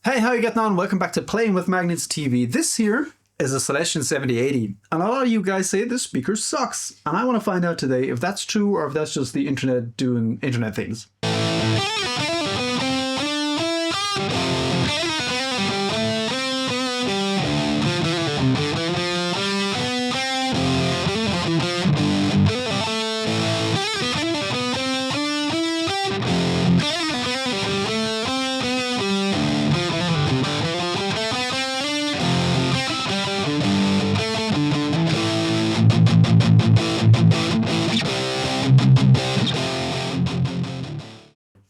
Hey, how you getting on? Welcome back to Playing with Magnets TV. This here is a Celestion 7080, and a lot of you guys say this speaker sucks. And I want to find out today if that's true or if that's just the internet doing internet things.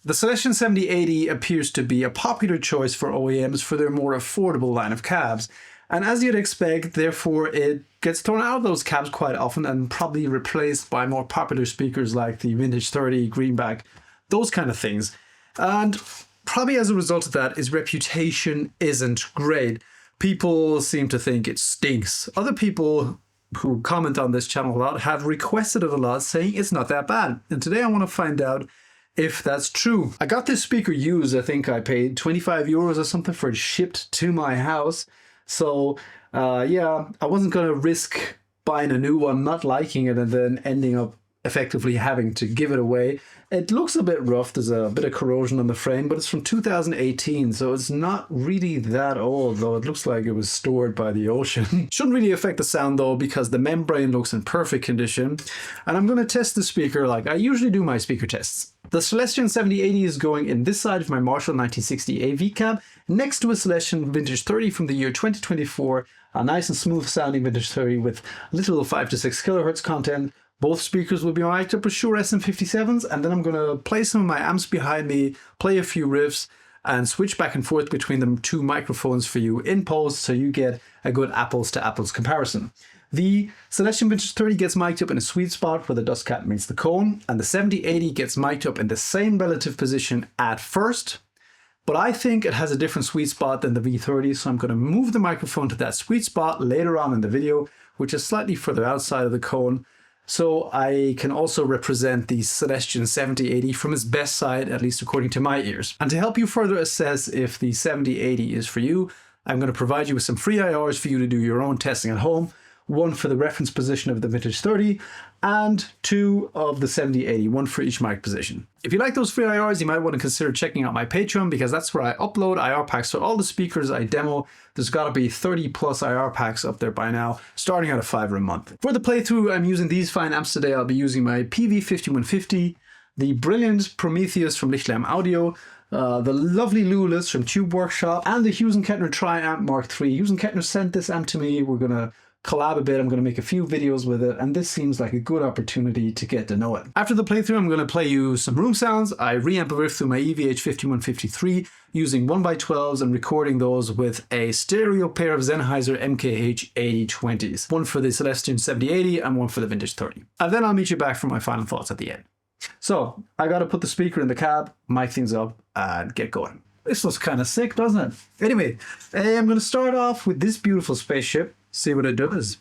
The Celestion 7080 appears to be a popular choice for OEMs for their more affordable line of cabs. And as you'd expect, therefore, it gets thrown out of those cabs quite often and probably replaced by more popular speakers like the Vintage 30, Greenback, those kind of things. And probably as a result of that, its reputation isn't great. People seem to think it stinks. Other people who comment on this channel a lot have requested it a lot, saying it's not that bad. And today I want to find out if that's true. I got this speaker used. I think I paid 25 euros or something for it shipped to my house. So yeah, I wasn't going to risk buying a new one, not liking it, and then ending up effectively having to give it away. It looks a bit rough. There's a bit of corrosion on the frame, but it's from 2018, so it's not really that old, though it looks like it was stored by the ocean. Shouldn't really affect the sound though, because the membrane looks in perfect condition. And I'm going to test the speaker like I usually do my speaker tests. The Celestion 7080 is going in this side of my Marshall 1960 AV cab, next to a Celestion Vintage 30 from the year 2024, a nice and smooth sounding Vintage 30 with little 5 to 6 kilohertz content. Both speakers will be mic'd up with Shure SM57s, and then I'm going to play some of my amps behind me, play a few riffs, and switch back and forth between the two microphones for you in post so you get a good apples to apples comparison. The Celestion Vintage 30 gets mic'd up in a sweet spot where the dust cap meets the cone, and the 7080 gets mic'd up in the same relative position at first. But I think it has a different sweet spot than the V30, so I'm going to move the microphone to that sweet spot later on in the video, which is slightly further outside of the cone, so I can also represent the Celestion 7080 from its best side, at least according to my ears. And to help you further assess if the 7080 is for you, I'm going to provide you with some free IRs for you to do your own testing at home. One for the reference position of the Vintage 30 and two of the 7080, one for each mic position. If you like those free IRs, you might want to consider checking out my Patreon, because that's where I upload IR packs for all the speakers I demo. There's got to be 30 plus IR packs up there by now, starting at $5 a month. For the playthrough, I'm using these fine amps today. I'll be using my PV5150, the brilliant Prometheus from Lichtlam Audio, the lovely Lulis from Tube Workshop, and the Hughes & Kettner Tri-Amp Mark III. Hughes & Kettner sent this amp to me. We're going to collab a bit. I'm going to make a few videos with it, and this seems like a good opportunity to get to know it. After the playthrough, I'm going to play you some room sounds. I reamp a riff through my EVH5153 using 1x12s and recording those with a stereo pair of Sennheiser MKH 8020s. One for the Celestion 7080 and one for the Vintage 30. And then I'll meet you back for my final thoughts at the end. So I got to put the speaker in the cab, mic things up, and get going. This looks kind of sick, doesn't it? Anyway, I'm going to start off with this beautiful spaceship. See what it does.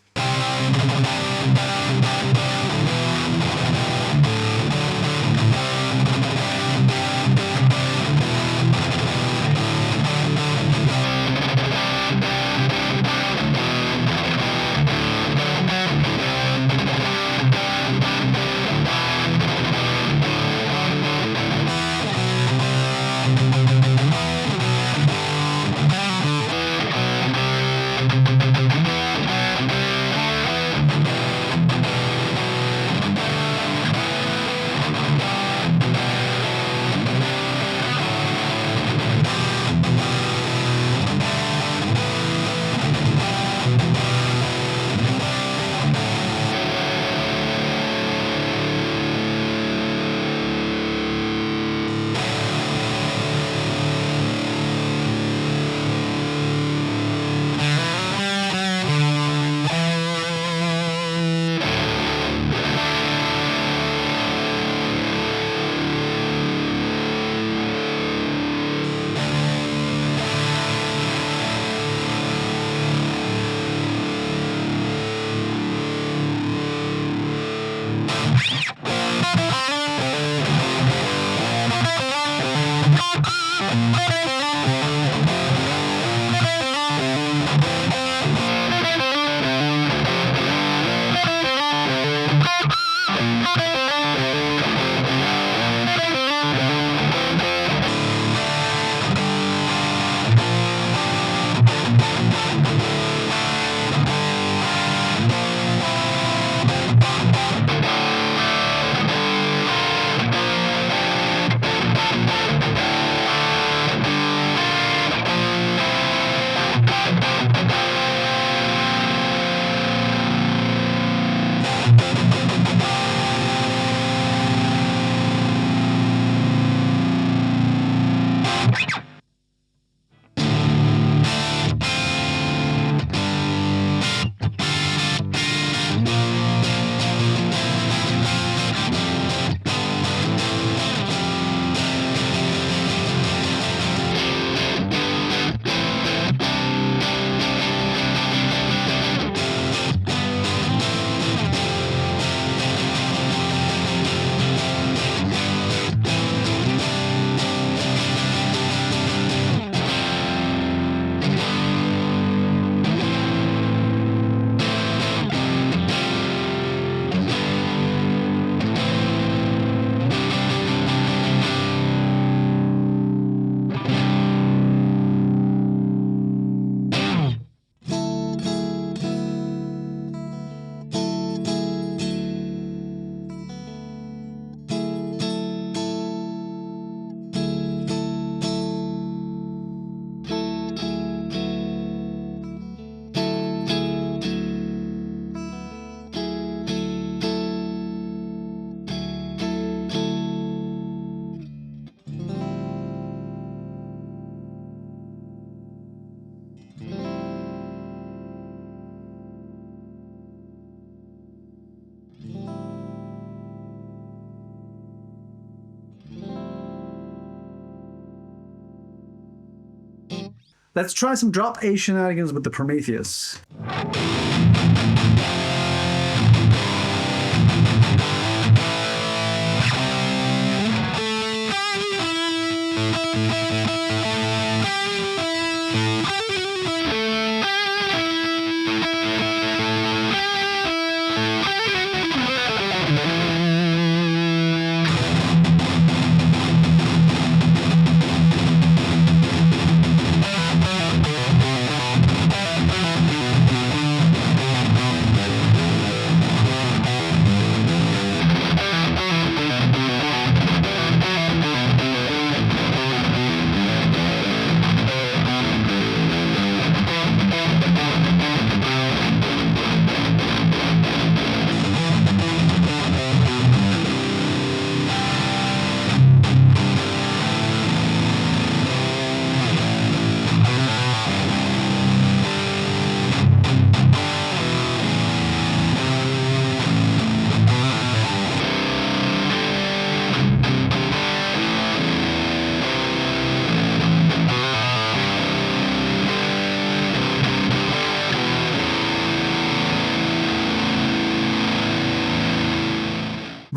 Let's try some drop A shenanigans with the Prometheus.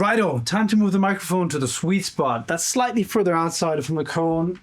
Righto, time to move the microphone to the sweet spot. That's slightly further outside from the cone.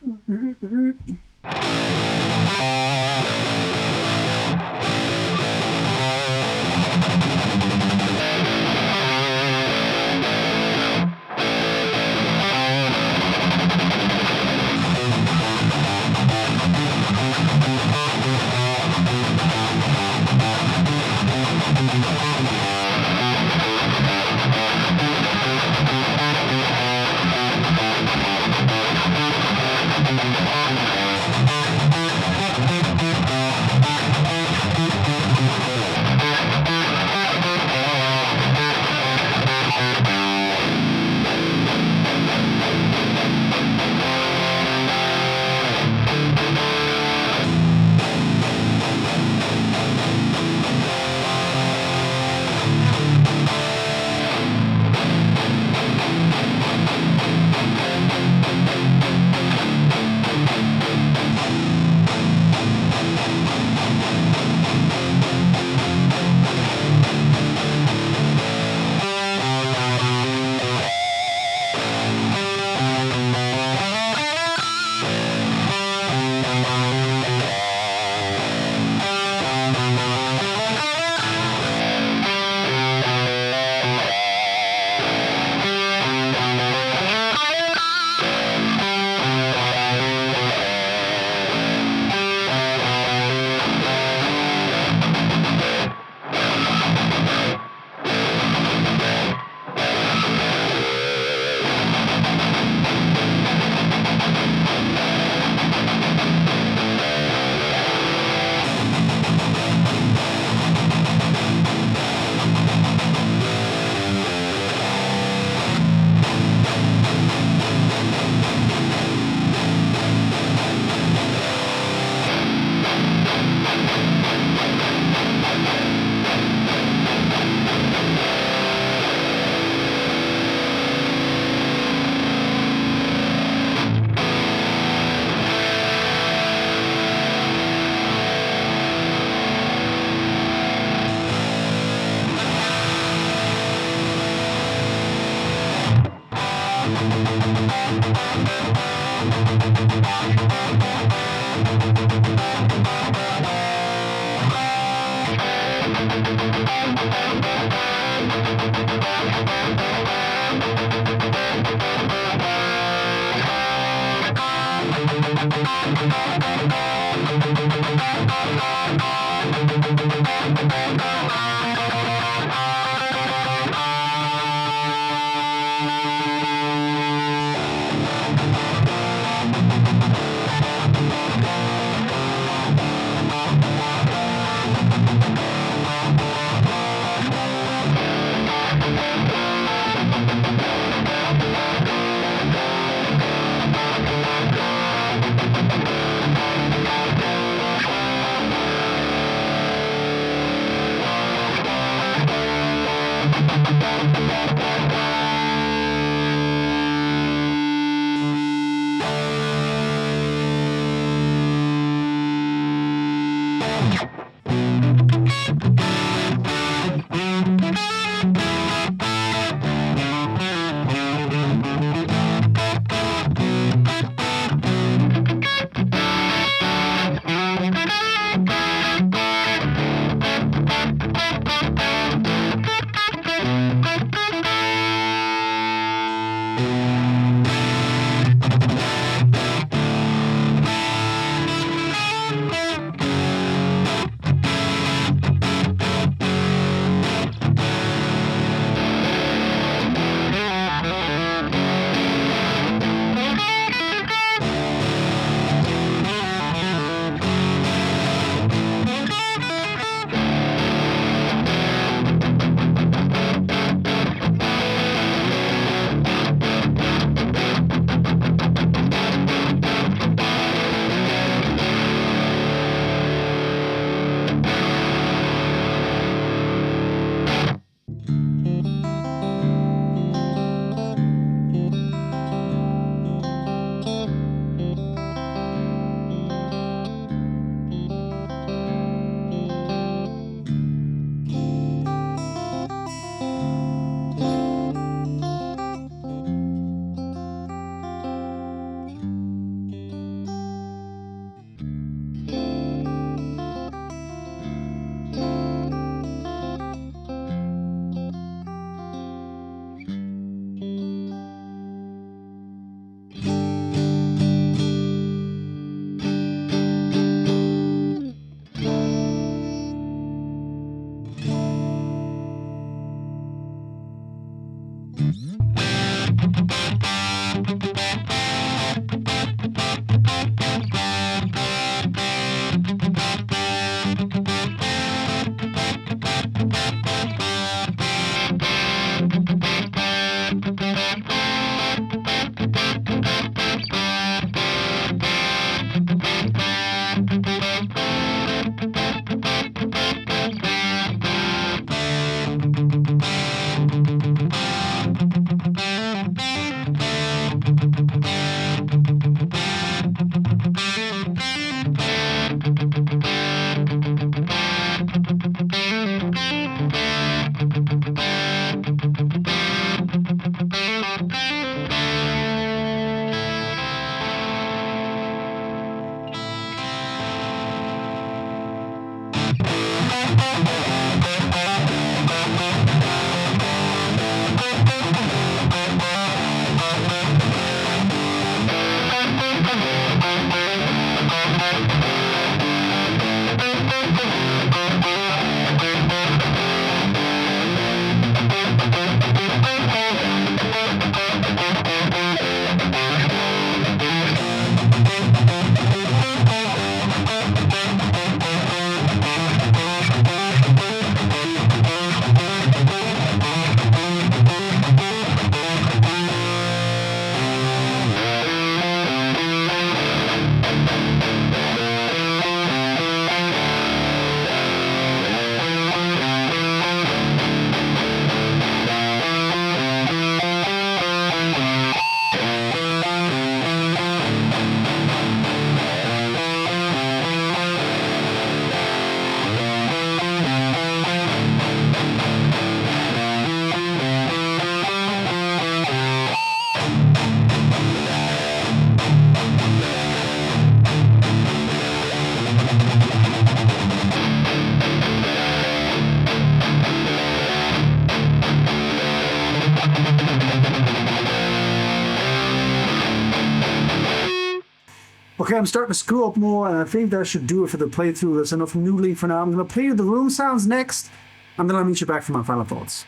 Okay, I'm starting to screw up more, and I think that should do it for the playthrough. That's enough noodling for now. I'm going to play you the room sounds next, and then I'll meet you back for my final thoughts.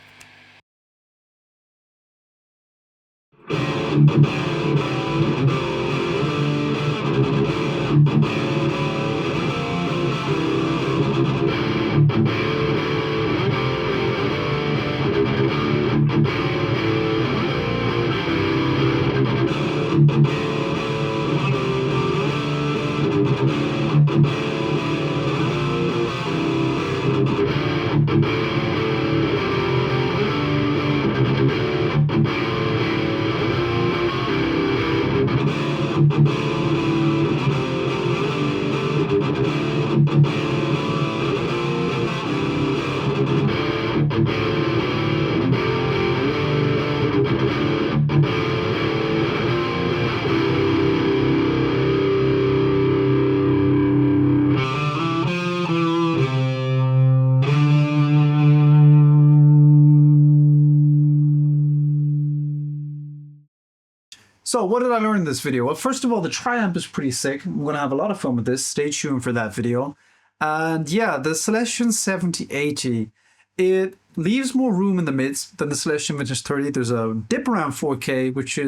So what did I learn in this video? Well, first of all, the tri-amp is pretty sick. I'm going to have a lot of fun with this. Stay tuned for that video. And yeah, the Celestion 7080, it leaves more room in the mids than the Celestion Vintage 30. There's a dip around 4K, which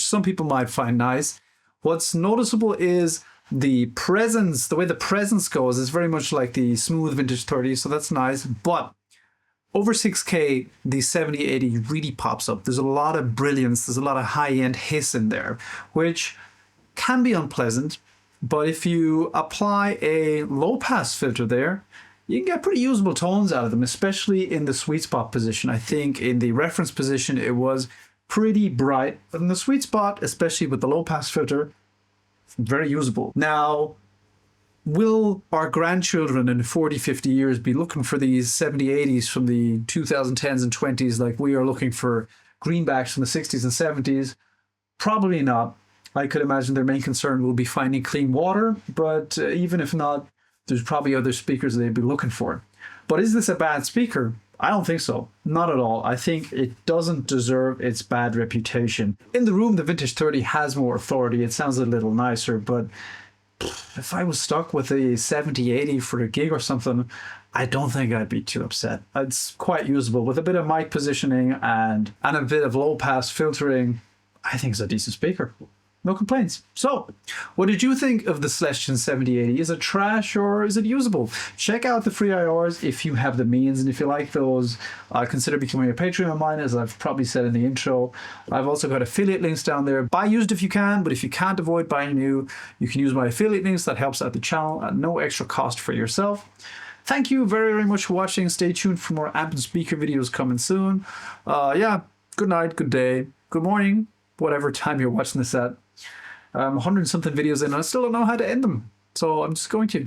some people might find nice. What's noticeable is the presence, the way the presence goes is very much like the smooth Vintage 30, so that's nice. But over 6K, the 7080 really pops up. There's a lot of brilliance, there's a lot of high-end hiss in there, which can be unpleasant. But if you apply a low-pass filter there, you can get pretty usable tones out of them, especially in the sweet spot position. I think in the reference position, it was pretty bright. But in the sweet spot, especially with the low-pass filter, very usable. Now, will our grandchildren in 40, 50 years be looking for these 7080s from the 2010s and 20s like we are looking for greenbacks from the 60s and 70s? Probably not. I could imagine their main concern will be finding clean water, but even if not, there's probably other speakers they'd be looking for. But is this a bad speaker? I don't think so. Not at all. I think it doesn't deserve its bad reputation. In the room, the Vintage 30 has more authority. It sounds a little nicer, but if I was stuck with a 7080 for a gig or something, I don't think I'd be too upset. It's quite usable. With a bit of mic positioning and a bit of low pass filtering, I think it's a decent speaker. No complaints. So, what did you think of the Celestion 7080? Is it trash or is it usable? Check out the free IRs if you have the means, and if you like those, consider becoming a Patreon of mine, as I've probably said in the intro. I've also got affiliate links down there. Buy used if you can, but if you can't avoid buying new, you can use my affiliate links. That helps out the channel at no extra cost for yourself. Thank you very, very much for watching. Stay tuned for more amp and speaker videos coming soon. Yeah, good night, good day, good morning, whatever time you're watching this at. 100 something videos in and I still don't know how to end them. So I'm just going to.